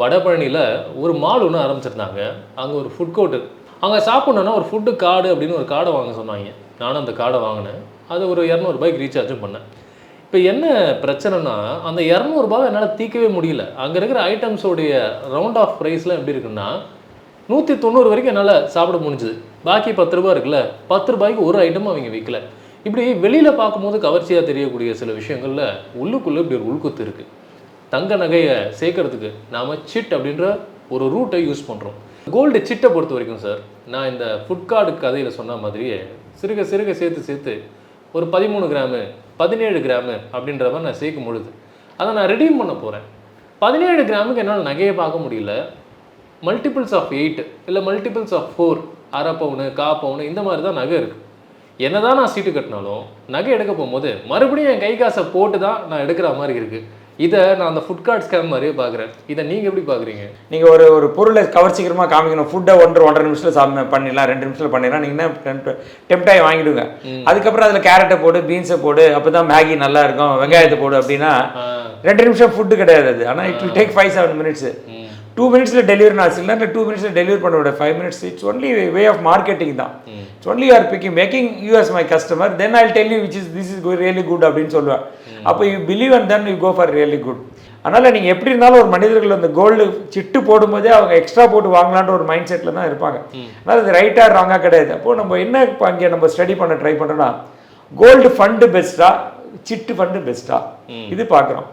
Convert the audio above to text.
வடபழனியில் ஒரு மால் ஒன்று ஆரம்பிச்சிருந்தாங்க. அங்கே ஒரு ஃபுட் கோர்ட்டு. அங்கே சாப்பிட்ணுன்னா ஒரு ஃபுட்டு கார்டு அப்படின்னு ஒரு கார்டை வாங்க சொன்னாங்க. நானும் அந்த கார்டை வாங்கினேன். அது ஒரு ₹200 ரீசார்ஜும் பண்ணேன். இப்போ என்ன பிரச்சனைனா, அந்த ₹200 என்னால் தீர்க்கவே முடியல. அங்கே இருக்கிற ஐட்டம்ஸோடைய ரவுண்ட் ஆஃப் ப்ரைஸ்லாம் எப்படி இருக்குன்னா, 190 வரைக்கும் என்னால் சாப்பிட முடிஞ்சுது. பாக்கி ₹10 இருக்குல்ல, ₹10க்கு ஒரு ஐட்டமும் அவங்க விற்கல. இப்படி வெளியில் பார்க்கும்போது கவர்ச்சியாக தெரியக்கூடிய சில விஷயங்களில் உள்ளுக்குள்ளே இப்படி ஒரு உள்குத்து இருக்குது. தங்க நகையை சேர்க்கறதுக்கு நாம் சிட் அப்படின்ற ஒரு ரூட்டை யூஸ் பண்ணுறோம். கோல்டு சிட்டை பொறுத்த வரைக்கும் சார், நான் இந்த ஃபுட் கார்டு கதையில் சொன்ன மாதிரியே சிறுக சிறுக சேர்த்து ஒரு 13 கிராமு 17 கிராமு அப்படின்ற மாதிரி நான் சேர்க்கும் பொழுது அதை நான் ரெடீம் பண்ண போகிறேன். 17 கிராமுக்கு என்னால் நகையை பார்க்க முடியல. மல்டிபிள்ஸ் ஆஃப் 8 இல்லை மல்டிபிள்ஸ் ஆஃப் 4, அரை பவுனு, பவுனு இந்த மாதிரி தான் நகை இருக்குது. என்னதான் நான் சீட்டு கட்டினாலும் நகை எடுக்க போகும்போது மறுபடியும் என் கை காசை போட்டு தான் நான் எடுக்கிற மாதிரி இருக்குது. இதை நான் அந்த ஃபுட் கார்ட் ஸ்கேம் மாதிரியே பார்க்குறேன். இதை நீங்கள் எப்படி பார்க்குறீங்க? நீங்கள் ஒரு பொருளை கவர்ச்சிகரமாக காமிக்கணும். ஃபுட்டை 1.5 நிமிஷத்தில் பண்ணிடலாம், 2 நிமிஷத்தில் பண்ணிடலாம். நீங்கள் டெம்டாகி வாங்கிடுங்க. அதுக்கப்புறம் அதில் கேரட்டை போடு, பீன்ஸை போடு, அப்போ தான் மேகி நல்லா இருக்கும், வெங்காயத்தை போடு அப்படின்னா 2 நிமிஷம் ஃபுட்டு கிடையாது அது. ஆனால் இட் வில் டேக் 5-7 மினிட்ஸ். 2 மினிட்ஸில் டெலிவரி நான் இல்லை 2 மினிட்ஸில் டெலிவரி பண்ண விட 5 minutes. It's only way of marketing தான். It's only you are making you as my customer, then I tell you this is really good அப்படின்னு சொல்லுவேன். அப்போ you believe and then you go for really good. அதனால் நீங்கள் எப்படி இருந்தாலும் ஒரு மனிதர்கள் அந்த கோல்டு சிட்டு போடும்போதே அவங்க எக்ஸ்ட்ரா போட்டு வாங்கலான்ற ஒரு மைண்ட் செட்டில் தான் இருப்பாங்க. அதனால் அது ரைட்டாக ராங்காக கிடையாது. அப்போது நம்ம என்ன இப்போ அங்கே நம்ம ஸ்டடி பண்ண ட்ரை பண்ணுறோன்னா, கோல்டு ஃபண்டு பெஸ்ட்டா சிட்டு ஃபண்டு பெஸ்ட்டா இது பார்க்குறோம்.